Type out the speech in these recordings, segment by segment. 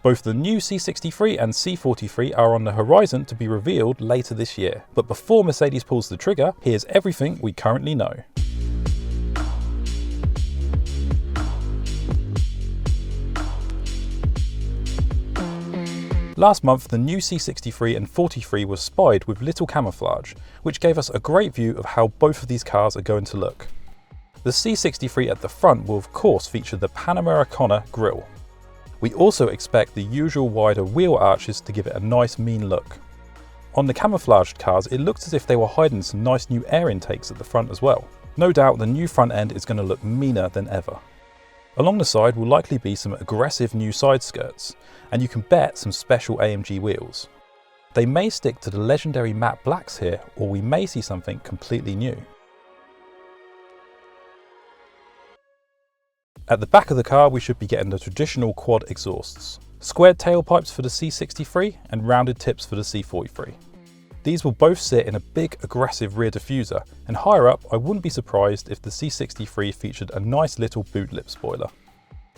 Both the new C63 and C43 are on the horizon to be revealed later this year. But before Mercedes pulls the trigger, here's everything we currently know. Last month, the new C63 and 43 was spied with little camouflage, which gave us a great view of how both of these cars are going to look. The C63 at the front will of course feature the Panamericana grille. We also expect the usual wider wheel arches to give it a nice mean look. On the camouflaged cars, it looks as if they were hiding some nice new air intakes at the front as well. No doubt the new front end is going to look meaner than ever. Along the side will likely be some aggressive new side skirts, and you can bet some special AMG wheels. They may stick to the legendary matte blacks here, or we may see something completely new. At the back of the car we should be getting the traditional quad exhausts. Squared tailpipes for the C63 and rounded tips for the C43. These will both sit in a big aggressive rear diffuser, and higher up I wouldn't be surprised if the C63 featured a nice little boot lip spoiler.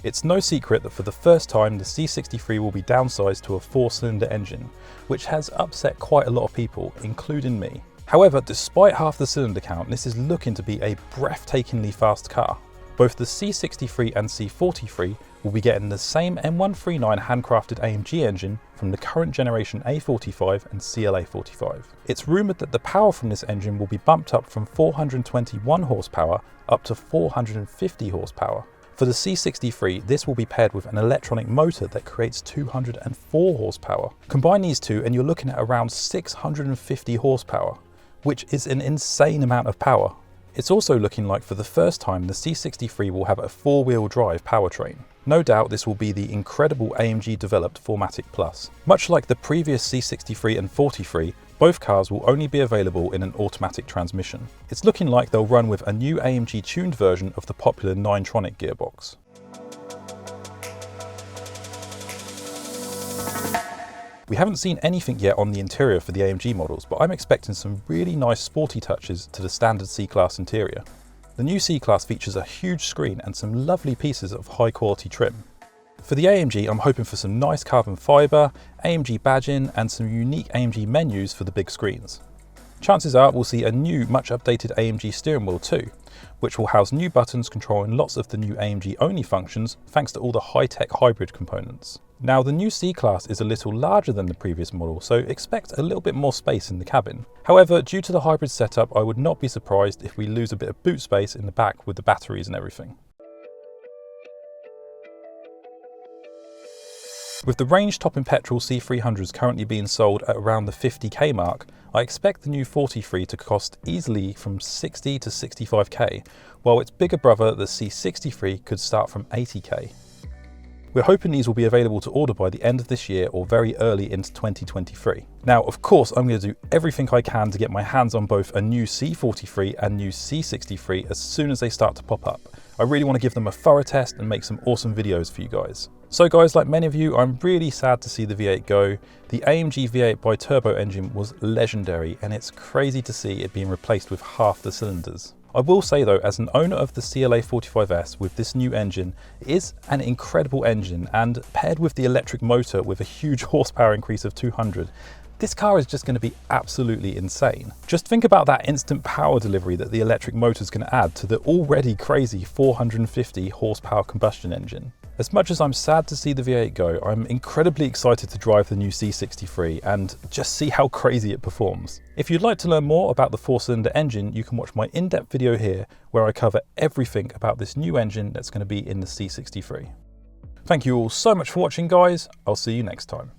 It's no secret that for the first time the C63 will be downsized to a 4-cylinder engine, which has upset quite a lot of people, including me. However, despite half the cylinder count, this is looking to be a breathtakingly fast car. Both the C63 and C43 will be getting the same M139 handcrafted AMG engine from the current generation A45 and CLA45. It's rumoured that the power from this engine will be bumped up from 421 horsepower up to 450 horsepower. For the C63, this will be paired with an electronic motor that creates 204 horsepower. Combine these two and you're looking at around 650 horsepower, which is an insane amount of power. It's also looking like for the first time the C63 will have a 4-wheel drive powertrain. No doubt this will be the incredible AMG developed 4MATIC Plus. Much like the previous C63 and 43, both cars will only be available in an automatic transmission. It's looking like they'll run with a new AMG tuned version of the popular 9-tronic gearbox. We haven't seen anything yet on the interior for the AMG models, but I'm expecting some really nice sporty touches to the standard C-Class interior. The new C-Class features a huge screen and some lovely pieces of high quality trim. For the AMG, I'm hoping for some nice carbon fibre, AMG badging and some unique AMG menus for the big screens. Chances are we'll see a new, much updated AMG steering wheel too, which will house new buttons controlling lots of the new AMG only functions thanks to all the high-tech hybrid components. Now the new C-Class is a little larger than the previous model, so expect a little bit more space in the cabin. However, due to the hybrid setup, I would not be surprised if we lose a bit of boot space in the back with the batteries and everything. With the range-topping petrol C300s currently being sold at around the 50k mark, I expect the new 43 to cost easily from 60 to 65k, while its bigger brother, the C63, could start from 80k. We're hoping these will be available to order by the end of this year or very early into 2023. Now, of course, I'm going to do everything I can to get my hands on both a new C43 and new C63 as soon as they start to pop up. I really want to give them a thorough test and make some awesome videos for you guys. So guys, like many of you, I'm really sad to see the V8 go. The AMG V8 bi-turbo engine was legendary, and it's crazy to see it being replaced with half the cylinders. I will say though, as an owner of the CLA45S with this new engine, it is an incredible engine, and paired with the electric motor with a huge horsepower increase of 200, this car is just going to be absolutely insane. Just think about that instant power delivery that the electric motor is going to add to the already crazy 450 horsepower combustion engine. As much as I'm sad to see the V8 go, I'm incredibly excited to drive the new C63 and just see how crazy it performs. If you'd like to learn more about the 4-cylinder engine, you can watch my in-depth video here where I cover everything about this new engine that's going to be in the C63. Thank you all so much for watching, guys. I'll see you next time.